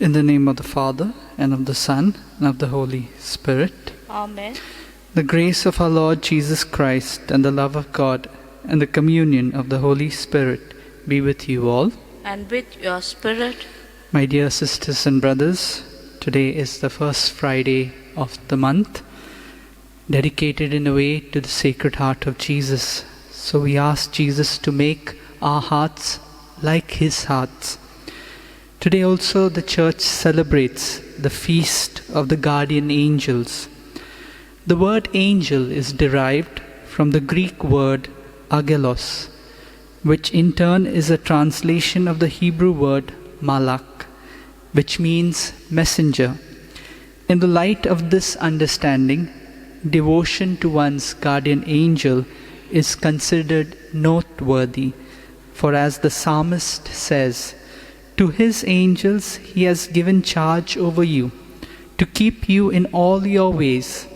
In the name of the Father, and of the Son, and of the Holy Spirit. Amen. The grace of our Lord Jesus Christ, and the love of God, and the communion of the Holy Spirit be with you all. And with your spirit. My dear sisters and brothers, today is the first Friday of the month, dedicated in a way to the Sacred Heart of Jesus. So we ask Jesus to make our hearts like His hearts. Today also the Church celebrates the feast of the guardian angels. The word angel is derived from the Greek word angelos, which in turn is a translation of the Hebrew word malach, which means messenger. In the light of this understanding, devotion to one's guardian angel is considered noteworthy, for as the psalmist says, "To his angels he has given charge over you, to keep you in all your ways.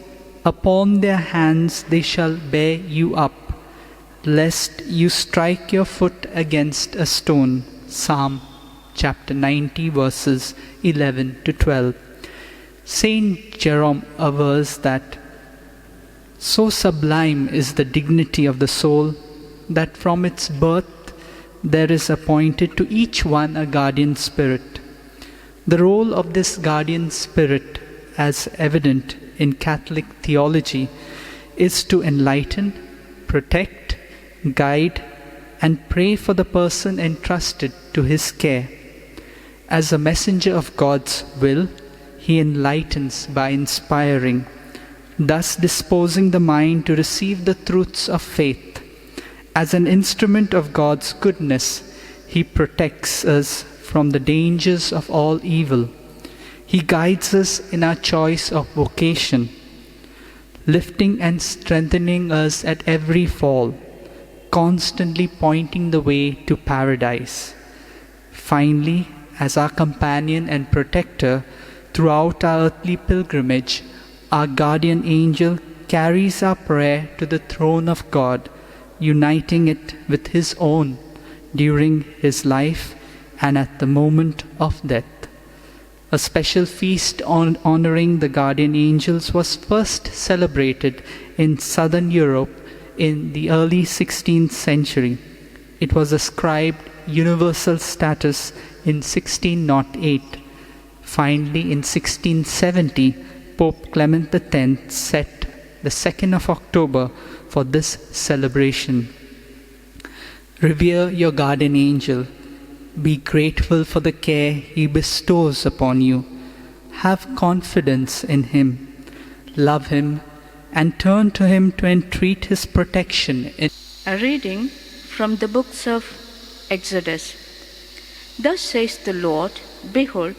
Upon their hands they shall bear you up, lest you strike your foot against a stone." Psalm chapter 90, verses 11 to 12. Saint Jerome avers that so sublime is the dignity of the soul that from its birth there is appointed to each one a guardian spirit. The role of this guardian spirit, as evident in Catholic theology, is to enlighten, protect, guide, and pray for the person entrusted to his care. As a messenger of God's will, he enlightens by inspiring, thus disposing the mind to receive the truths of faith. As an instrument of God's goodness, he protects us from the dangers of all evil. He guides us in our choice of vocation, lifting and strengthening us at every fall, constantly pointing the way to paradise. Finally, as our companion and protector throughout our earthly pilgrimage, our guardian angel carries our prayer to the throne of God, uniting it with his own during his life and at the moment of death. A special feast honoring the guardian angels was first celebrated in southern Europe in the early 16th century. It was ascribed universal status in 1608. Finally, in 1670, Pope Clement X set the 2nd of October for this celebration. Revere your guardian angel. Be grateful for the care he bestows upon you. Have confidence in him. Love him and turn to him to entreat his protection. A reading from the books of Exodus. Thus says the Lord, "Behold,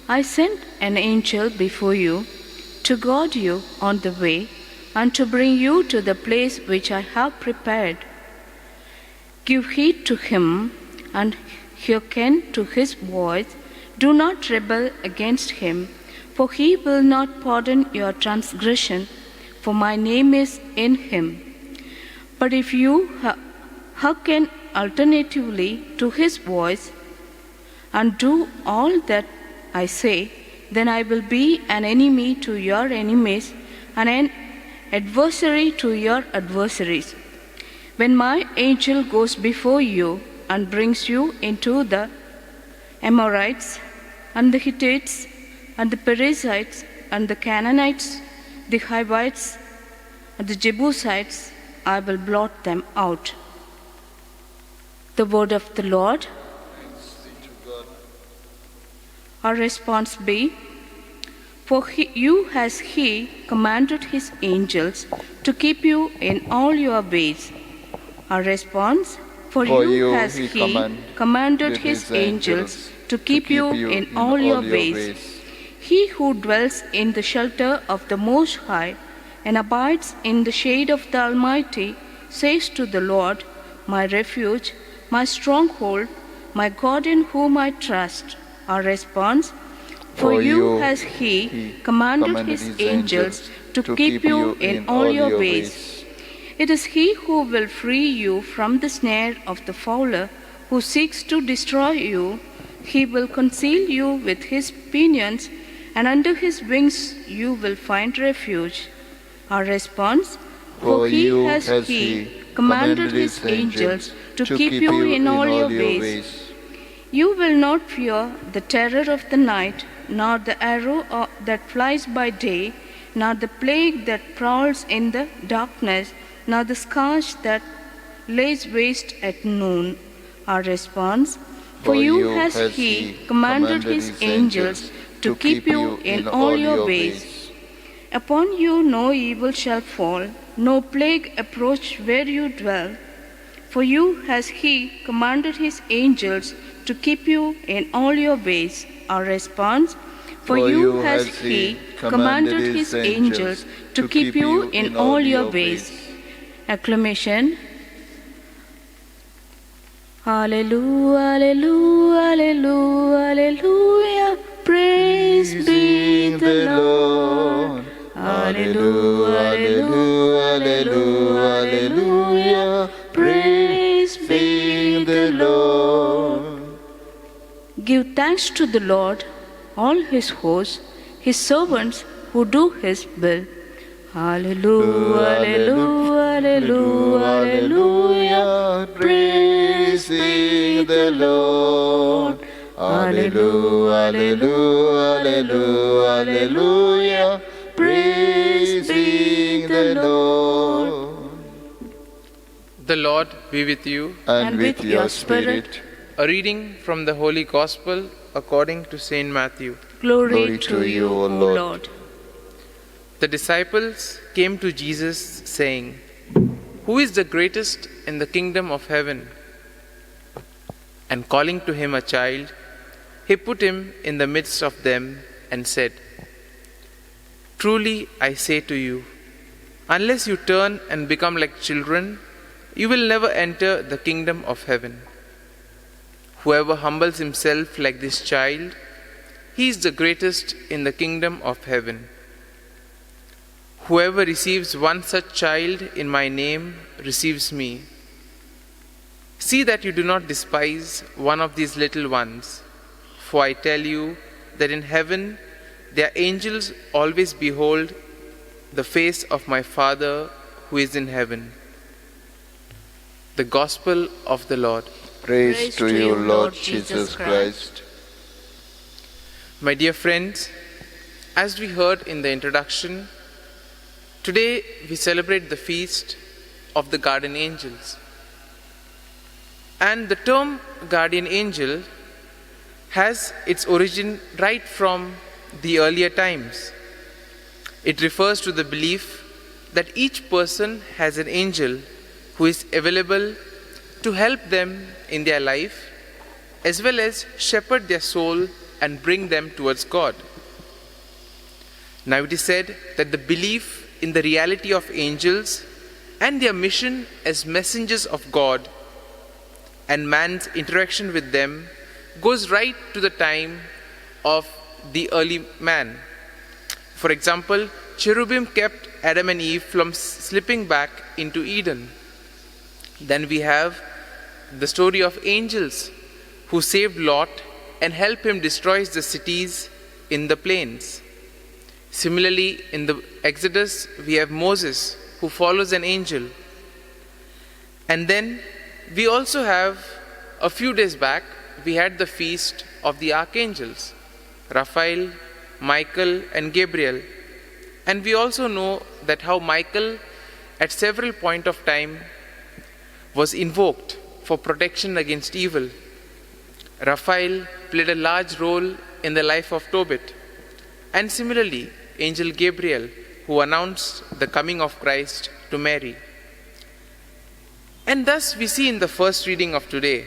I send an angel before you to guard you on the way and to bring you to the place which I have prepared. Give heed to him and hearken to his voice. Do not rebel against him, for he will not pardon your transgression, for my name is in him. But if you hearken alternatively to his voice and do all that I say, then I will be an enemy to your enemies and an adversary to your adversaries. When my angel goes before you and brings you into the Amorites and the Hittites and the Perizzites and the Canaanites, the Hivites and the Jebusites, I will blot them out." The word of the Lord. Our response be, "For you has he commanded his angels to keep you in all your ways." Our response, "For you has he commanded his angels to keep you in all your ways. He who dwells in the shelter of the Most High and abides in the shade of the Almighty says to the Lord, my refuge, my stronghold, my God in whom I trust." Our response, "For you has he commanded his angels to keep you in all your ways. It is he who will free you from the snare of the fowler who seeks to destroy you. He will conceal you with his pinions, and under his wings you will find refuge. Our response: For he has commanded his angels to keep you in all your ways. You will not fear the terror of the night, nor the arrow that flies by day, nor the plague that prowls in the darkness, nor the scourge that lays waste at noon. Our response: For you has he commanded his angels to keep you in all your ways. Upon you no evil shall fall, no plague approach where you dwell. For you has he commanded his angels to keep you in all your ways. Our response: For you has he commanded his angels to keep you in all your ways. Acclamation. Hallelujah, hallelujah, hallelujah, hallelujah. Praise be the Lord. Hallelujah, hallelujah, hallelujah, hallelujah. Praise be the Lord. Give thanks to the Lord, all his hosts, his servants who do his will. Hallelujah, hallelujah, hallelujah, hallelujah. Praise be the Lord. Hallelujah, hallelujah, hallelujah, hallelujah. Praise be the Lord. The Lord be with you. And with your spirit. A reading from the Holy Gospel according to Saint Matthew. Glory to you, O Lord. The disciples came to Jesus saying, Who is the greatest in the kingdom of heaven? And calling to him a child, he put him in the midst of them and said, Truly I say to you, unless you turn and become like children, you will never enter the kingdom of heaven. Whoever humbles himself like this child, he is the greatest in the kingdom of heaven. Whoever receives one such child in my name receives me. See that you do not despise one of these little ones, for I tell you that in heaven their angels always behold the face of my Father who is in heaven. The Gospel of the Lord. Praise to you, Lord Jesus Christ. My dear friends, as we heard in the introduction, today we celebrate the feast of the guardian angels. And the term guardian angel has its origin right from the earlier times. It refers to the belief that each person has an angel who is available to help them in their life, as well as shepherd their soul and bring them towards God. Now it is said that the belief in the reality of angels and their mission as messengers of God and man's interaction with them goes right to the time of the early man. For example, cherubim kept Adam and Eve from slipping back into Eden. Then we have the story of angels who saved Lot and helped him destroy the cities in the plains. Similarly, in the Exodus, we have Moses who follows an angel. And then we also have, a few days back, we had the feast of the archangels, Raphael, Michael and Gabriel. And we also know that how Michael at several points of time was invoked for protection against evil. Raphael played a large role in the life of Tobit. And similarly, Angel Gabriel, who announced the coming of Christ to Mary. And thus we see in the first reading of today,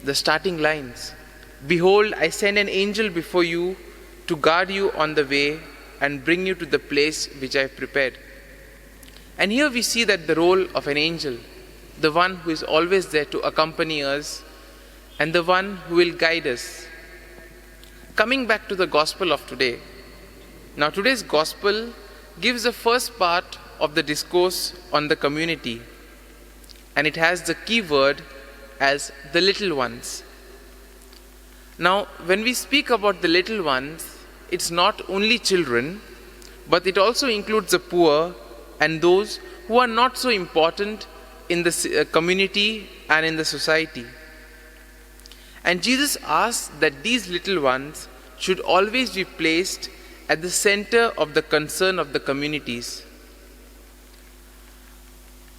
the starting lines. Behold, I send an angel before you to guard you on the way and bring you to the place which I have prepared. And here we see that the role of an angel, the one who is always there to accompany us and the one who will guide us. Coming back to the gospel of today. Now today's gospel gives the first part of the discourse on the community, and it has the key word as the little ones. Now, when we speak about the little ones, it's not only children, but it also includes the poor and those who are not so important in the community and in the society. And Jesus asks that these little ones should always be placed at the center of the concern of the communities.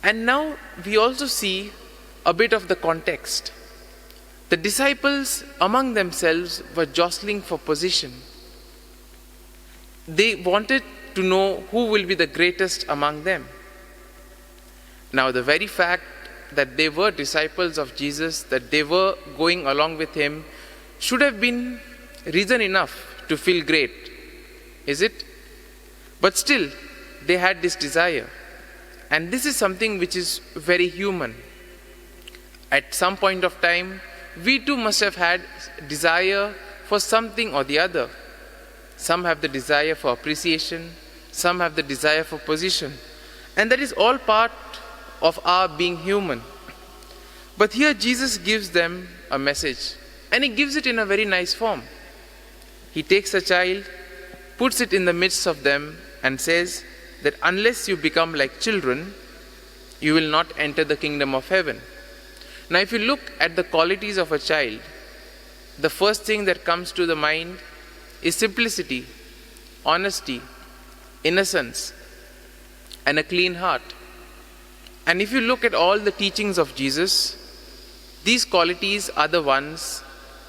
And now we also see a bit of the context. The disciples among themselves were jostling for position. They wanted to know who will be the greatest among them. Now, the very fact that they were disciples of Jesus, that they were going along with him, should have been reason enough to feel great, is it? But still, they had this desire. And this is something which is very human. At some point of time, we too must have had desire for something or the other. Some have the desire for appreciation, some have the desire for position. And that is all part of our being human. But here Jesus gives them a message, and he gives it in a very nice form. He takes a child, puts it in the midst of them, and says that unless you become like children, you will not enter the kingdom of heaven. Now, if you look at the qualities of a child, the first thing that comes to the mind is simplicity, honesty, innocence, and a clean heart. And if you look at all the teachings of Jesus, these qualities are the ones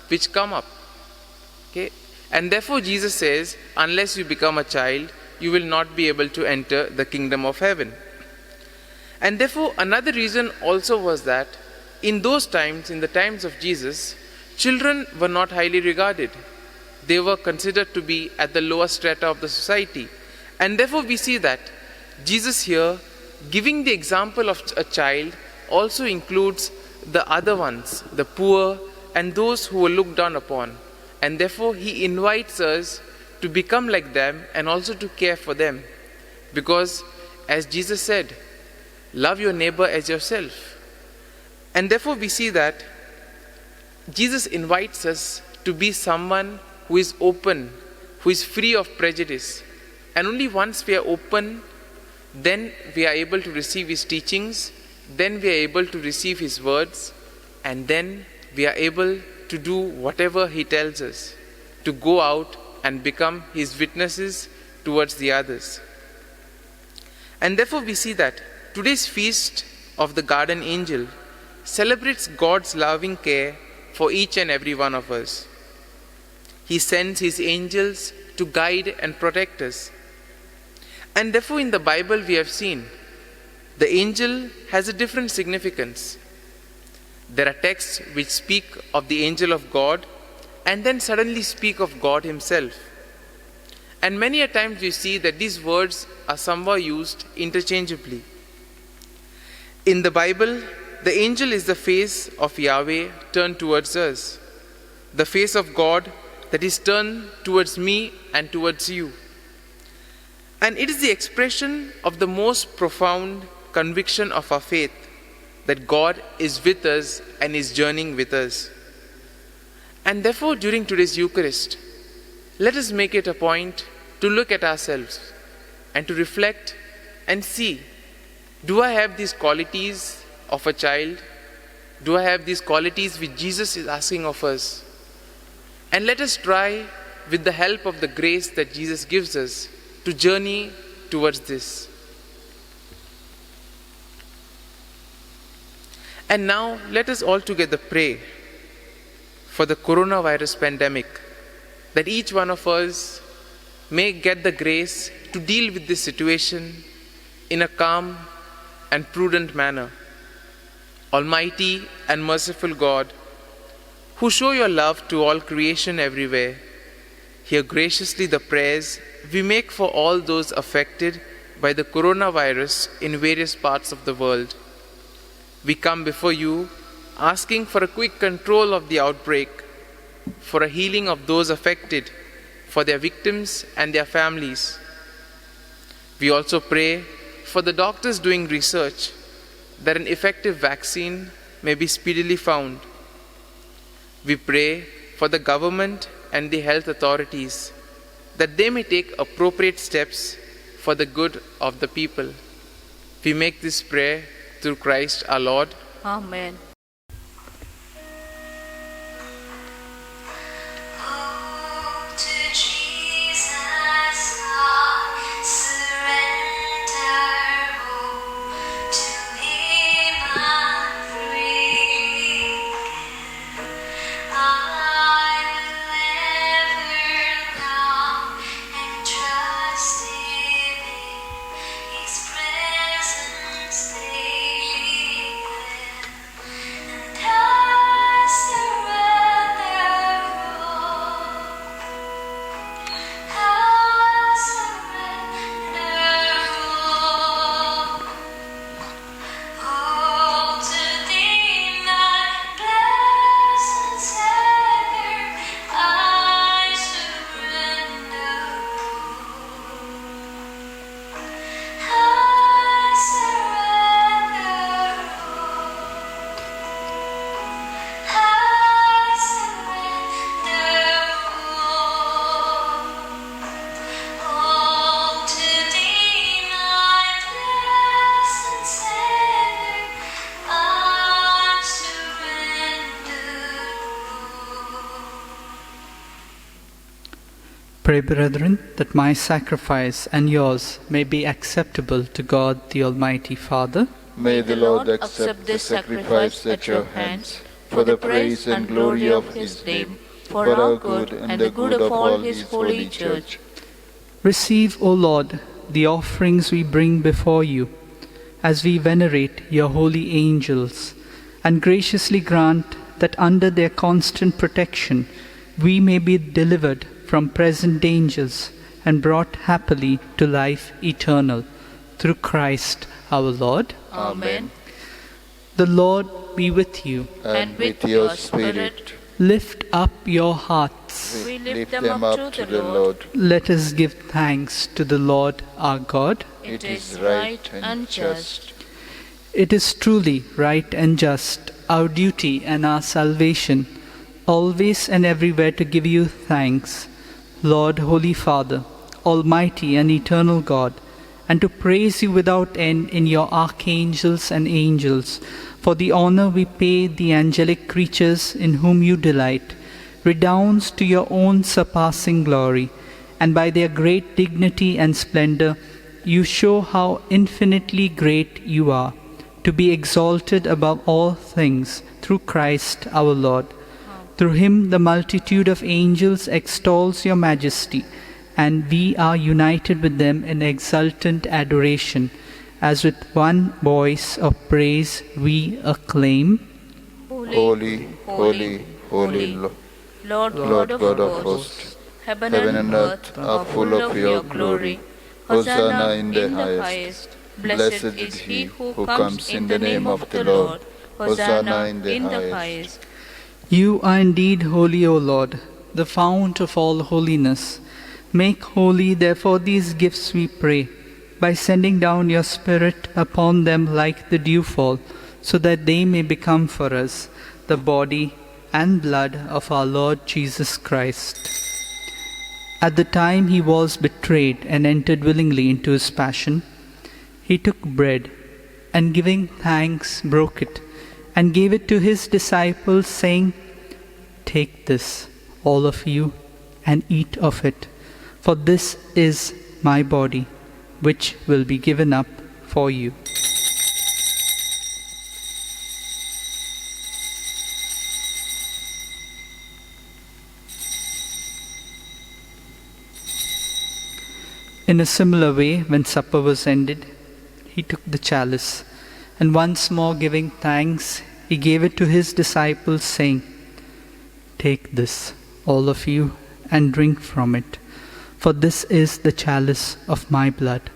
which come up. Okay? And therefore Jesus says, unless you become a child, you will not be able to enter the kingdom of heaven. And therefore another reason also was that in those times, in the times of Jesus, children were not highly regarded. They were considered to be at the lower strata of the society. And therefore we see that Jesus here, giving the example of a child, also includes the other ones, the poor and those who were looked down upon. And therefore he invites us to become like them and also to care for them. Because as Jesus said, love your neighbor as yourself. And therefore we see that Jesus invites us to be someone who is open, who is free of prejudice. And only once we are open, then we are able to receive his teachings, then we are able to receive his words, and then we are able to do whatever he tells us, to go out and become his witnesses towards the others. And therefore we see that today's feast of the Garden Angel celebrates God's loving care for each and every one of us. He sends his angels to guide and protect us. And therefore in the Bible we have seen the angel has a different significance. There are texts which speak of the angel of God and then suddenly speak of God himself. And many a times we see that these words are somewhere used interchangeably. In the Bible, the angel is the face of Yahweh turned towards us, the face of God that is turned towards me and towards you. And it is the expression of the most profound conviction of our faith that God is with us and is journeying with us. And therefore, during today's Eucharist, let us make it a point to look at ourselves and to reflect and see, do I have these qualities of a child? Do I have these qualities which Jesus is asking of us? And let us try, with the help of the grace that Jesus gives us, to journey towards this. And now let us all together pray for the coronavirus pandemic, that each one of us may get the grace to deal with this situation in a calm and prudent manner. Almighty and merciful God, who show your love to all creation everywhere, hear graciously the prayers we make for all those affected by the coronavirus in various parts of the world. We come before you asking for a quick control of the outbreak, for a healing of those affected, for their victims and their families. We also pray for the doctors doing research, that an effective vaccine may be speedily found. We pray for the government and the health authorities, that they may take appropriate steps for the good of the people. We make this prayer through Christ our Lord. Amen. Pray, brethren, that my sacrifice and yours may be acceptable to God the Almighty Father. May the Lord accept this sacrifice at your hands, for the praise and glory of his name, for our good and the good of all his holy church. Receive, O Lord, the offerings we bring before you, as we venerate your holy angels, and graciously grant that under their constant protection we may be delivered from present dangers and brought happily to life eternal, through Christ our Lord. Amen. The Lord be with you. And with your spirit. Lift up your hearts. We lift them up to the Lord. Let us give thanks to the Lord our God. It is right and just. It is truly right and just, our duty and our salvation, always and everywhere to give you thanks, Lord, Holy Father, Almighty and eternal God, and to praise you without end in your archangels and angels, for the honor we pay the angelic creatures in whom you delight, redounds to your own surpassing glory, and by their great dignity and splendor you show how infinitely great you are, to be exalted above all things through Christ our Lord. Through him the multitude of angels extols your majesty, and we are united with them in exultant adoration, as with one voice of praise we acclaim, Holy, holy, holy, Lord Lord God of hosts, heaven and earth are full of your glory. Hosanna in the highest. Blessed is he who comes in the name of the Lord. Hosanna in the highest. You are indeed holy, O Lord, the fount of all holiness. Make holy, therefore, these gifts, we pray, by sending down your Spirit upon them like the dewfall, so that they may become for us the body and blood of our Lord Jesus Christ. At the time he was betrayed and entered willingly into his passion, he took bread, and giving thanks, broke it, and gave it to his disciples, saying, "Take this, all of you, and eat of it, for this is my body, which will be given up for you." In a similar way, when supper was ended, he took the chalice, and once more giving thanks, he gave it to his disciples, saying, "Take this, all of you, and drink from it, for this is the chalice of my blood,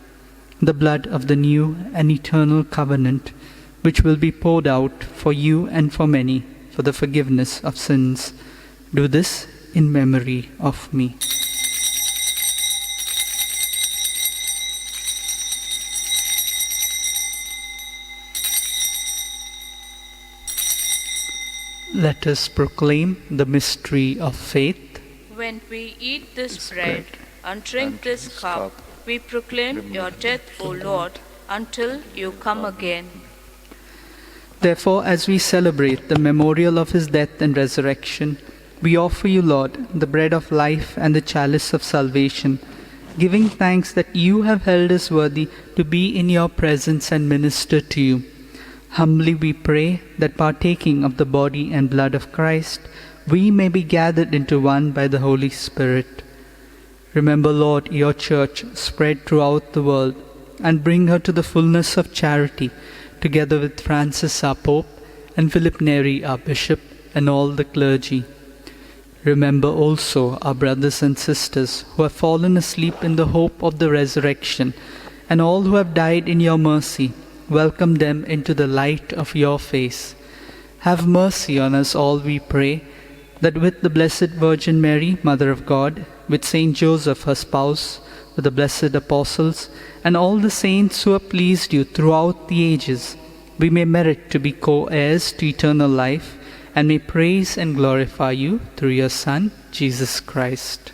the blood of the new and eternal covenant, which will be poured out for you and for many for the forgiveness of sins. Do this in memory of me." Let us proclaim the mystery of faith. When we eat this bread and drink this cup, we proclaim your death, O Lord, until you come again. Therefore, as we celebrate the memorial of his death and resurrection, we offer you, Lord, the bread of life and the chalice of salvation, giving thanks that you have held us worthy to be in your presence and minister to you. Humbly we pray that partaking of the body and blood of Christ, we may be gathered into one by the Holy Spirit. Remember, Lord, your church spread throughout the world, and bring her to the fullness of charity, together with Francis our Pope, and Philip Neri our Bishop, and all the clergy. Remember also our brothers and sisters who have fallen asleep in the hope of the resurrection, and all who have died in your mercy. Welcome them into the light of your face. Have mercy on us all, we pray, that with the Blessed Virgin Mary, Mother of God, with Saint Joseph, her spouse, with the blessed apostles, and all the saints who have pleased you throughout the ages, we may merit to be co-heirs to eternal life, and may praise and glorify you through your Son, Jesus Christ.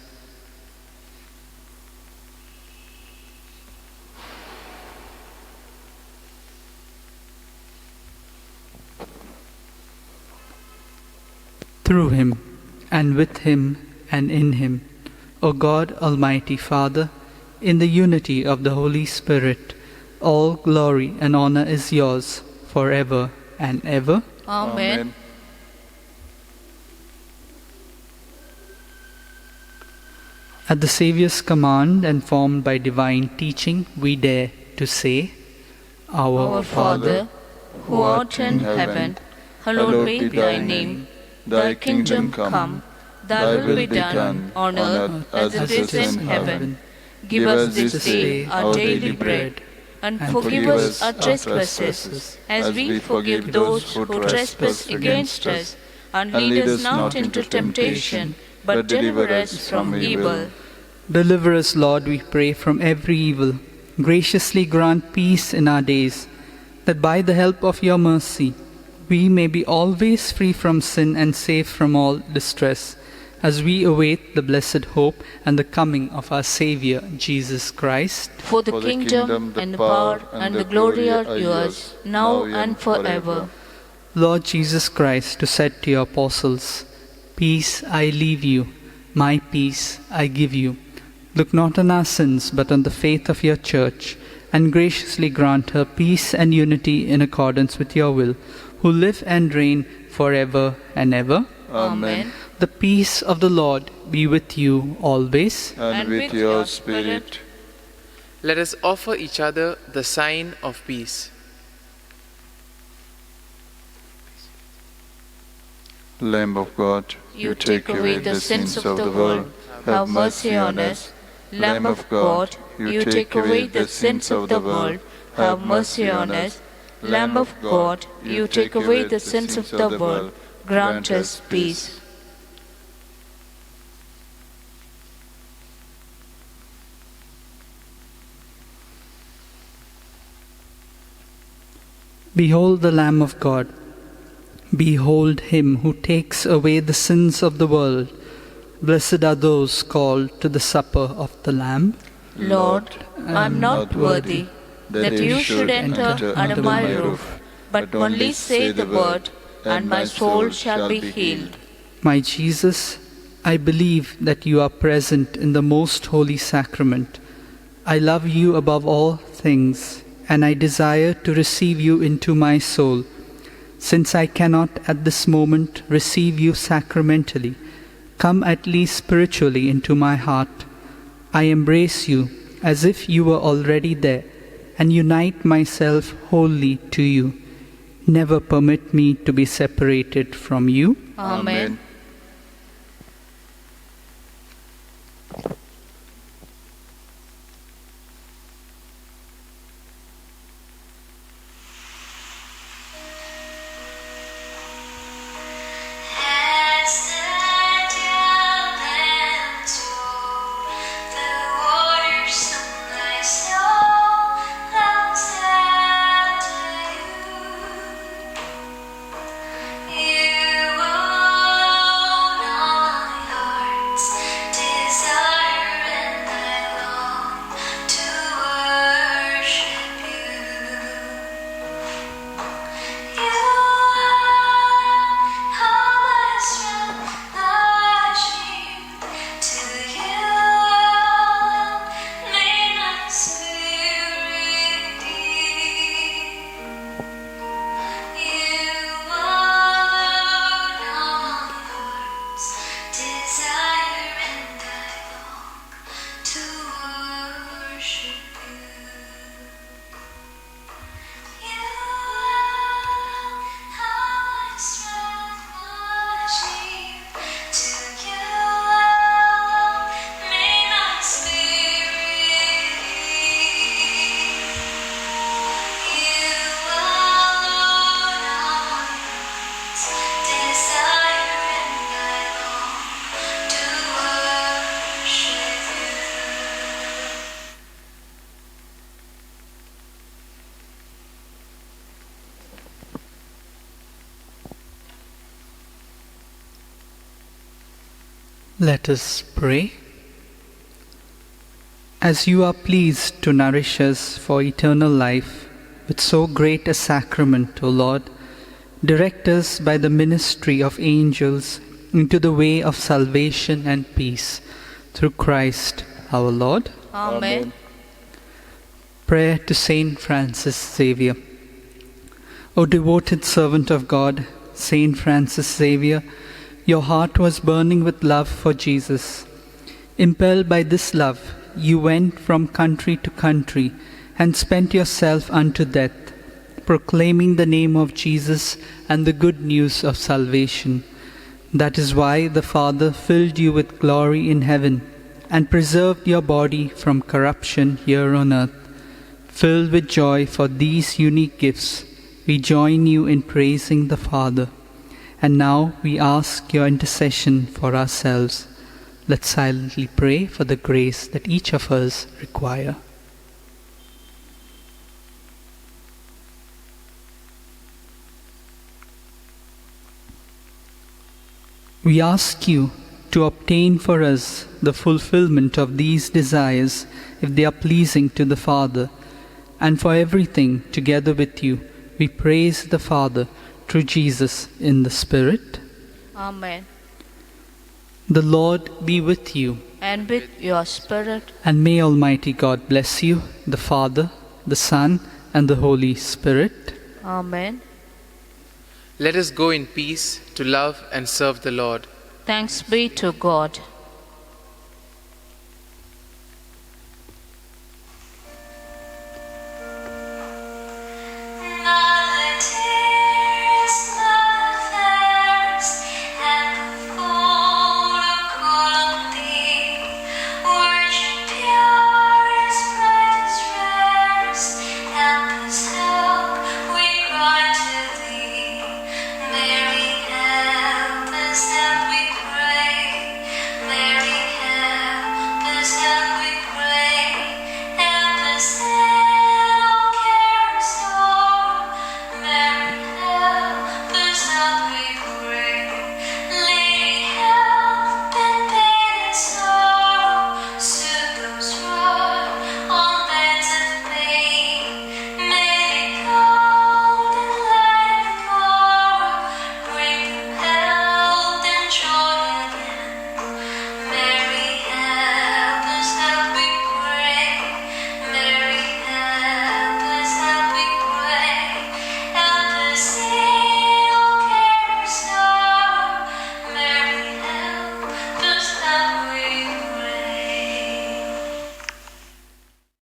Through him, and with him, and in him, O God, Almighty Father, in the unity of the Holy Spirit, all glory and honor is yours, forever and ever. Amen. At the Saviour's command and formed by divine teaching, we dare to say, Our Father, who art in heaven, hallowed be thy name. Thy kingdom come, thy will be done on earth as it is in heaven. Give us this day our daily bread, and forgive us our trespasses, as we forgive those who trespass against us. And lead us not into temptation, but deliver us from evil. Deliver us, Lord, we pray, from every evil. Graciously grant peace in our days, that by the help of your mercy, we may be always free from sin and safe from all distress, as we await the blessed hope and the coming of our Saviour, Jesus Christ. For the kingdom and the power and the glory are yours, now and forever. Lord Jesus Christ, who said to your apostles, Peace I leave you, my peace I give you. Look not on our sins, but on the faith of your church, and graciously grant her peace and unity in accordance with your will, who live and reign forever and ever. Amen. The peace of the Lord be with you always. And with your spirit. Let us offer each other the sign of peace. Lamb of God, you take away the sins of the world, have mercy on us. Lamb of God, you take away the sins of the world, have mercy on us. Lamb of God, you take away the sins of the world, grant us peace. Behold the Lamb of God. Behold him who takes away the sins of the world. Blessed are those called to the supper of the Lamb. Lord, I am not worthy that you should enter under my roof, but only say the word, and my soul shall be healed. My Jesus, I believe that you are present in the most holy sacrament. I love you above all things, and I desire to receive you into my soul. Since I cannot at this moment receive you sacramentally, come at least spiritually into my heart. I embrace you as if you were already there, and unite myself wholly to you. Never permit me to be separated from you. Amen. You Let us pray. As you are pleased to nourish us for eternal life with so great a sacrament, O Lord, direct us by the ministry of angels into the way of salvation and peace, through Christ our Lord. Amen. Prayer to Saint Francis Xavier. O devoted servant of God, Saint Francis Xavier, your heart was burning with love for Jesus. Impelled by this love, you went from country to country and spent yourself unto death, proclaiming the name of Jesus and the good news of salvation. That is why the Father filled you with glory in heaven and preserved your body from corruption here on earth. Filled with joy for these unique gifts, we join you in praising the Father. And now we ask your intercession for ourselves. Let's silently pray for the grace that each of us require. We ask you to obtain for us the fulfillment of these desires if they are pleasing to the Father, and for everything together with you we praise the Father through Jesus in the Spirit. Amen. The Lord be with you. And with your spirit. And may Almighty God bless you, the Father, the Son, and the Holy Spirit. Amen. Let us go in peace to love and serve the Lord. Thanks be to God.